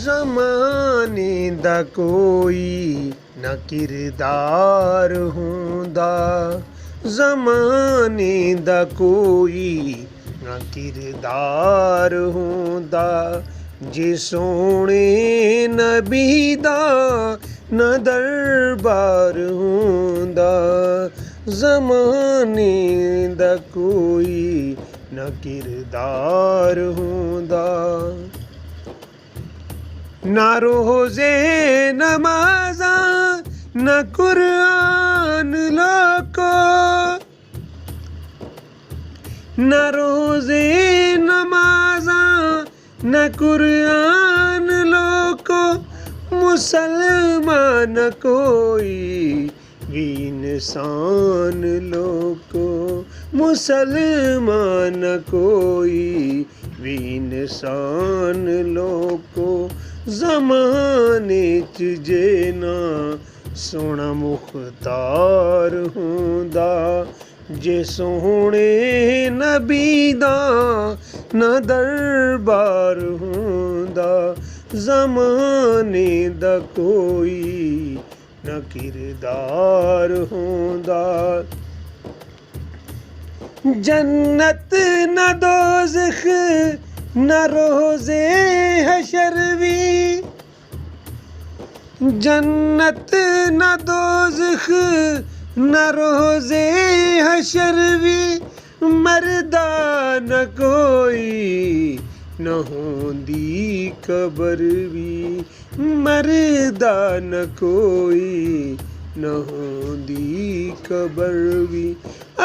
ज़माने दा कोई न किरदार हुंदा, ज़माने दा कोई न किरदार हुंदा, जे सोहणे नबी दा न दरबार हुंदा, ज़माने दा कोई न किरदार हुंदा। ना रोज़े नमाज़ा न कुरान लोको, न रोज़े नमाज़ा न कुरान लोको, मुसलमान कोई भी इंसान लोको, मुसलमान कोई भी इंसान लोको, ज़माने च जे ना सोहना मुख्तार हुंदा, जे सोहणे नबी दा न दरबार हुंदा, ज़माने दा कोई न किरदार हुंदा। जन्नत न दोज़ख न रोज़े हशर वी, जन्नत न दोज़ख न रोज़े हशर वी, मरदा न कोई न होंदी कबर वी, मरदा न कोई न होंदी कबर वी,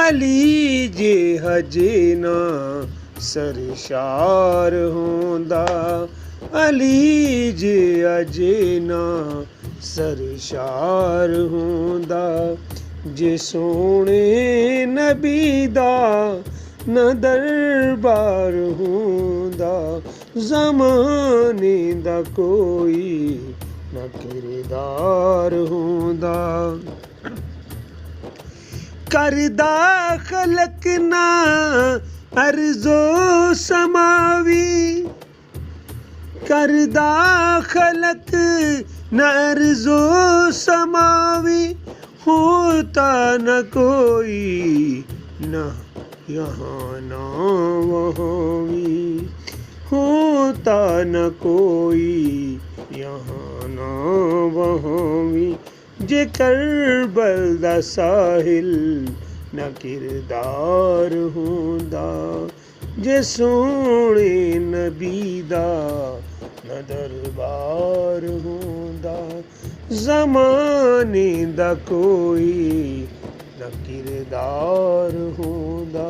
अली जे हजे ना सरशार होंदा, अली जे अजे ना सरशार होंदा, जे सोहणे नबी दा न दरबार होंदा, ज़माने दा कोई न किरदार होंदा। करदा खलक ना अर्ज़ो समावी, करदा खलक न अर्ज़ो समावी, होता न कोई न यहाँ न वहाँ वी, होता न कोई यहाँ न वहाँ वी, जे करबल दा साहिल न किरदार हुंदा, जे सोहणे नबी दा न दरबार हुंदा, ज़माने दा कोई न किरदार हुंदा,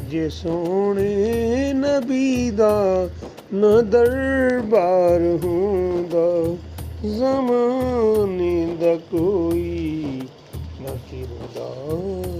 जे सोहणे नबी दा न दरबार हुंदा, ज़माने दा कोई न किरदार।